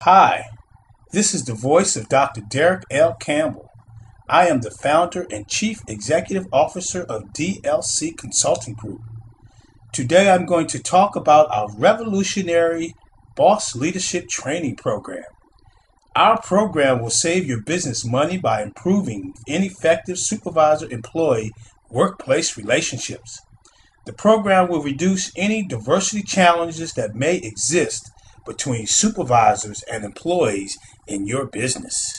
Hi, this is the voice of Dr. Derek L. Campbell. I am the founder and chief executive officer of DLC Consulting Group. Today I'm going to talk about our revolutionary boss leadership training program. Our program will save your business money by improving ineffective supervisor-employee workplace relationships. The program will reduce any diversity challenges that may exist between supervisors and employees in your business.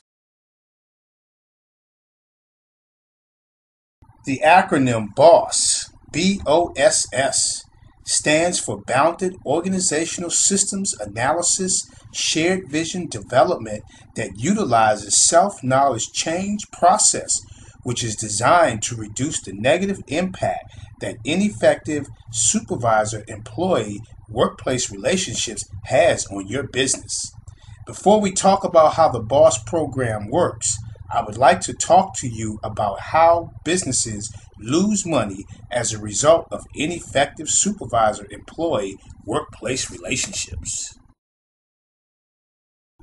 The acronym BOSS, B-O-S-S, stands for Bounded Organizational Systems Analysis Shared Vision Development that utilizes self-knowledge change process, which is designed to reduce the negative impact that ineffective supervisor-employee workplace relationships has on your business. Before we talk about how the BOSS program works, I would like to talk to you about how businesses lose money as a result of ineffective supervisor-employee workplace relationships.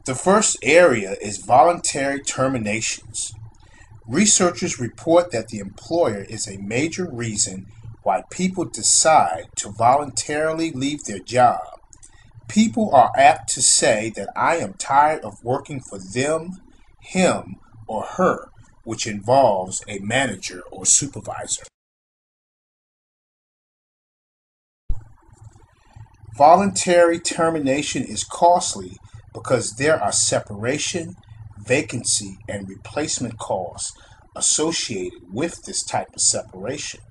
The first area is voluntary terminations. Researchers report that the employer is a major reason why people decide to voluntarily leave their job. People are apt to say that I am tired of working for them, him, or her, which involves a manager or supervisor. Voluntary termination is costly because there are separation, vacancy, and replacement costs associated with this type of separation.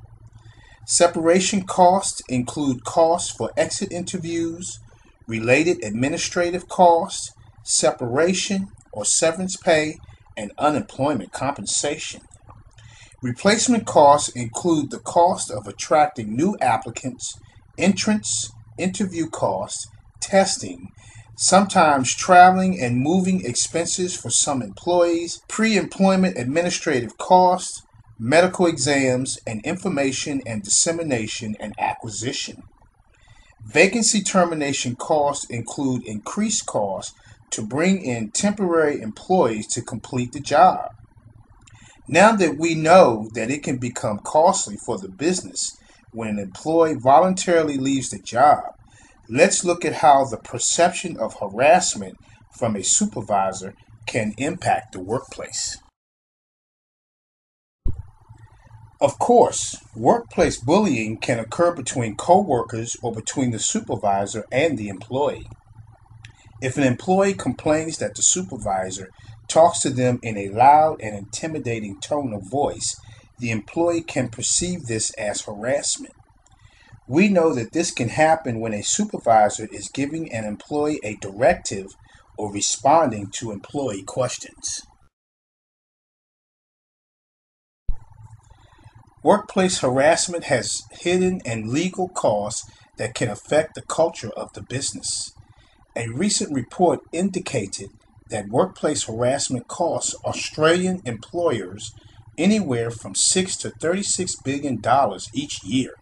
Separation costs include costs for exit interviews, related administrative costs, separation or severance pay, and unemployment compensation. Replacement costs include the cost of attracting new applicants, entrance, interview costs, testing, sometimes traveling and moving expenses for some employees, pre-employment administrative costs, medical exams, and information and dissemination and acquisition. Vacancy termination costs include increased costs to bring in temporary employees to complete the job. Now that we know that it can become costly for the business when an employee voluntarily leaves the job, let's look at how the perception of harassment from a supervisor can impact the workplace. Of course, workplace bullying can occur between coworkers or between the supervisor and the employee. If an employee complains that the supervisor talks to them in a loud and intimidating tone of voice, the employee can perceive this as harassment. We know that this can happen when a supervisor is giving an employee a directive or responding to employee questions. Workplace harassment has hidden and legal costs that can affect the culture of the business. A recent report indicated that workplace harassment costs Australian employers anywhere from $6 to $36 billion each year.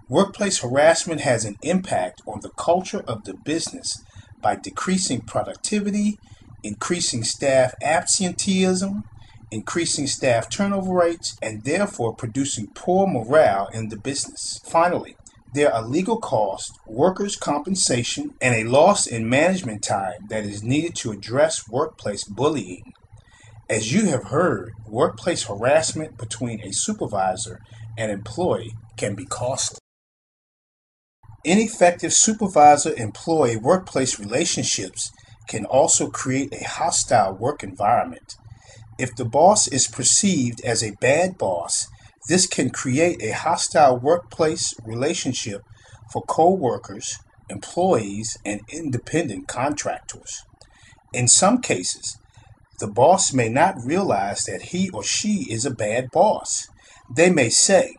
Workplace harassment has an impact on the culture of the business by decreasing productivity, increasing staff absenteeism, increasing staff turnover rates, and therefore producing poor morale in the business. Finally, there are legal costs, workers' compensation, and a loss in management time that is needed to address workplace bullying. As you have heard, workplace harassment between a supervisor and employee can be costly. Ineffective supervisor-employee workplace relationships can also create a hostile work environment. If the boss is perceived as a bad boss, this can create a hostile workplace relationship for co-workers, employees, and independent contractors. In some cases, the boss may not realize that he or she is a bad boss. They may say,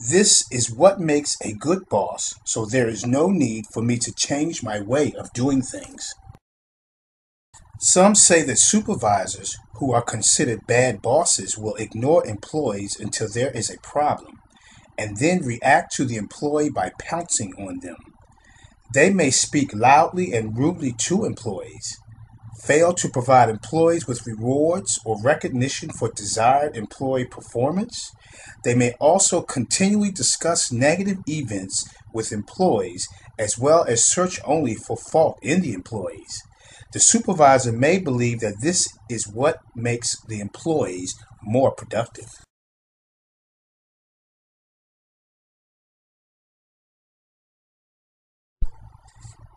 "This is what makes a good boss, so there is no need for me to change my way of doing things." Some say that supervisors who are considered bad bosses will ignore employees until there is a problem, and then react to the employee by pouncing on them. They may speak loudly and rudely to employees, fail to provide employees with rewards or recognition for desired employee performance. They may also continually discuss negative events with employees as well as search only for fault in the employees. The supervisor may believe that this is what makes the employees more productive.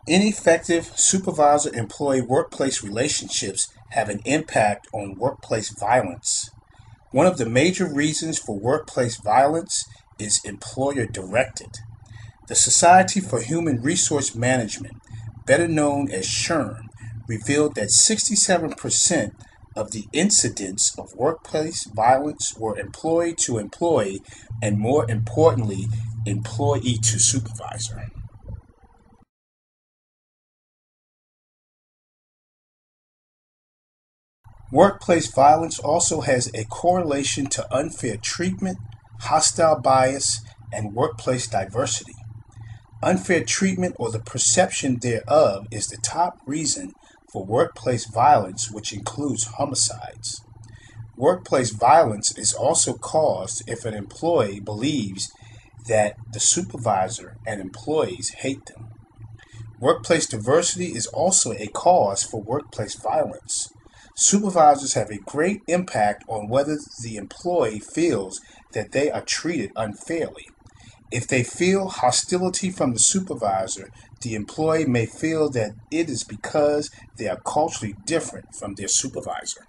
Ineffective supervisor-employee workplace relationships have an impact on workplace violence. One of the major reasons for workplace violence is employer-directed. The Society for Human Resource Management, better known as SHRM, revealed that 67% of the incidents of workplace violence were employee to employee and, more importantly, employee to supervisor. Workplace violence also has a correlation to unfair treatment, hostile bias, and workplace diversity. Unfair treatment or the perception thereof is the top reason for workplace violence, which includes homicides. Workplace violence is also caused if an employee believes that the supervisor and employees hate them. Workplace diversity is also a cause for workplace violence. Supervisors have a great impact on whether the employee feels that they are treated unfairly. If they feel hostility from the supervisor, the employee may feel that it is because they are culturally different from their supervisor.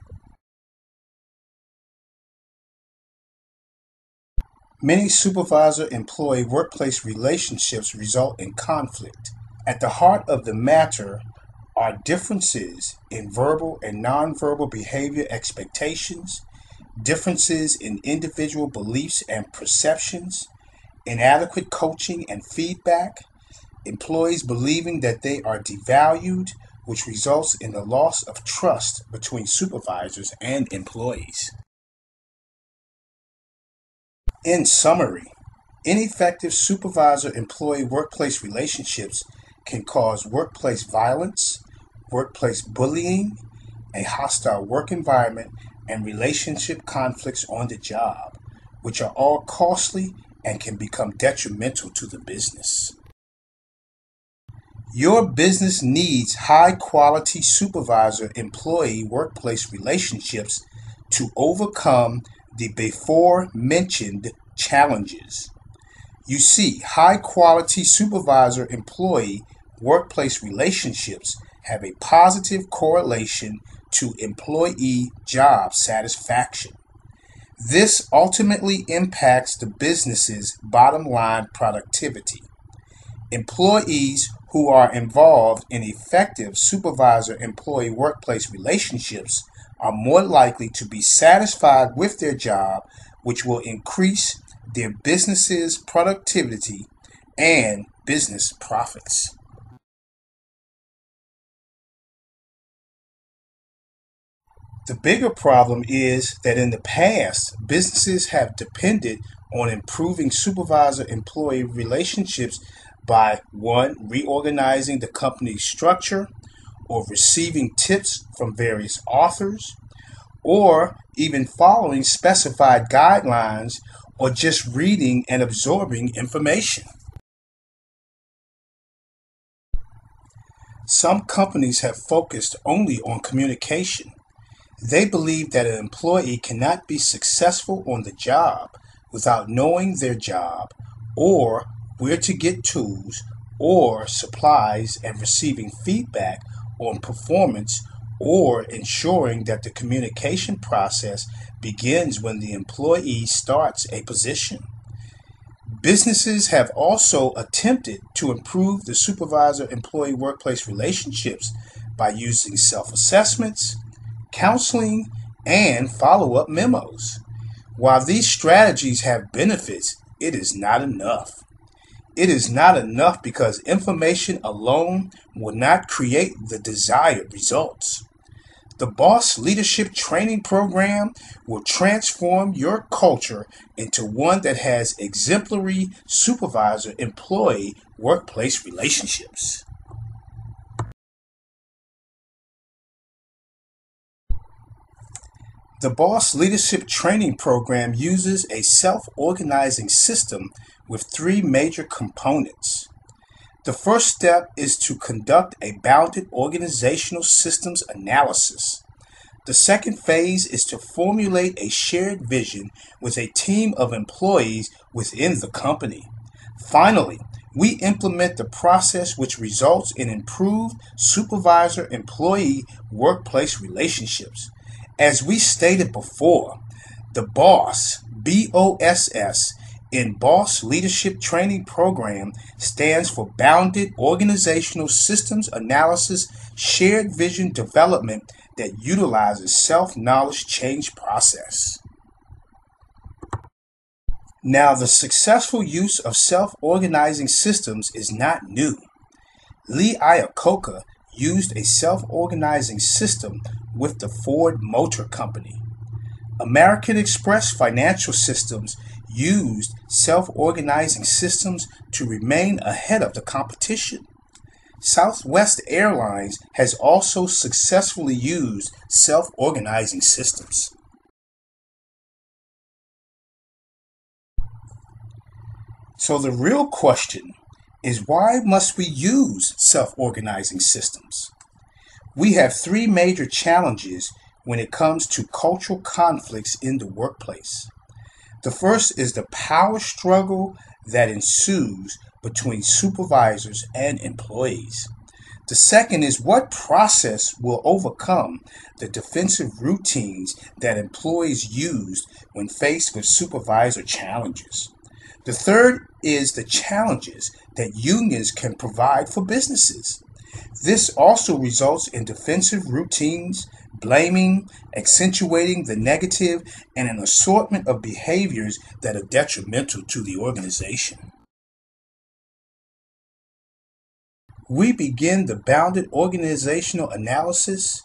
Many supervisor-employee workplace relationships result in conflict. At the heart of the matter are differences in verbal and nonverbal behavior expectations, differences in individual beliefs and perceptions, inadequate coaching and feedback, employees believing that they are devalued, which results in the loss of trust between supervisors and employees. In summary, ineffective supervisor-employee workplace relationships can cause workplace violence, workplace bullying, a hostile work environment, and relationship conflicts on the job, which are all costly and can become detrimental to the business. Your business needs high-quality supervisor-employee workplace relationships to overcome the before-mentioned challenges. You see, high-quality supervisor-employee workplace relationships have a positive correlation to employee job satisfaction. This ultimately impacts the business's bottom line productivity. Employees who are involved in effective supervisor-employee workplace relationships are more likely to be satisfied with their job, which will increase their business's productivity and business profits. The bigger problem is that in the past, businesses have depended on improving supervisor-employee relationships by 1. Reorganizing the company's structure, or receiving tips from various authors, or even following specified guidelines, or just reading and absorbing information. Some companies have focused only on communication. They believe that an employee cannot be successful on the job without knowing their job, or where to get tools or supplies, and receiving feedback on performance, or ensuring that the communication process begins when the employee starts a position. Businesses have also attempted to improve the supervisor-employee workplace relationships by using self-assessments, counseling, and follow-up memos. While these strategies have benefits, it is not enough. It is not enough because information alone will not create the desired results. The Boss Leadership Training Program will transform your culture into one that has exemplary supervisor-employee workplace relationships. The Boss Leadership Training Program uses a self-organizing system with three major components. The first step is to conduct a bounded organizational systems analysis. The second phase is to formulate a shared vision with a team of employees within the company. Finally, we implement the process which results in improved supervisor-employee workplace relationships. As we stated before, the BOSS, B-O-S-S, in Boss Leadership Training Program stands for Bounded Organizational Systems Analysis Shared Vision Development that utilizes self-knowledge change process. Now, the successful use of self-organizing systems is not new. Lee Iacocca used a self-organizing system with the Ford Motor Company. American Express Financial Systems used self-organizing systems to remain ahead of the competition. Southwest Airlines has also successfully used self-organizing systems. So the real question is, why must we use self-organizing systems? We have three major challenges when it comes to cultural conflicts in the workplace. The first is the power struggle that ensues between supervisors and employees. The second is what process will overcome the defensive routines that employees use when faced with supervisor challenges. The third is the challenges that unions can provide for businesses. This also results in defensive routines, blaming, accentuating the negative, and an assortment of behaviors that are detrimental to the organization. We begin the bounded organizational analysis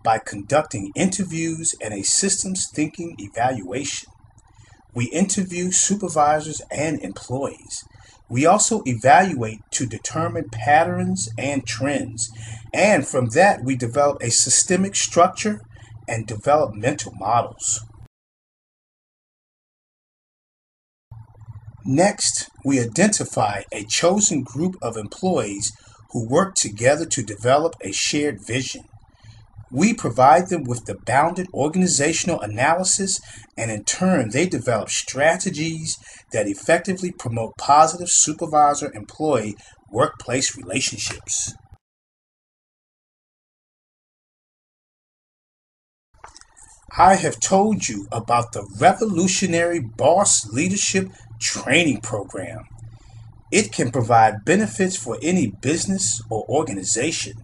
by conducting interviews and a systems thinking evaluation. We interview supervisors and employees. We also evaluate to determine patterns and trends, and from that we develop a systemic structure and developmental models. Next, we identify a chosen group of employees who work together to develop a shared vision. We provide them with the bounded organizational analysis, and in turn they develop strategies that effectively promote positive supervisor-employee workplace relationships. I have told you about the revolutionary Boss Leadership Training Program. It can provide benefits for any business or organization.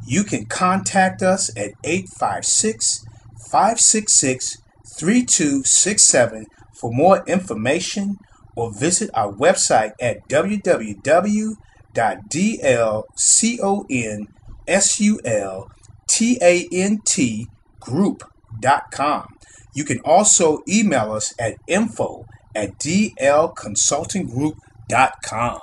You can contact us at 856-566-3267 for more information, or visit our website at www.dlconsultantgroup.com. You can also email us at info@dlconsultinggroup.com.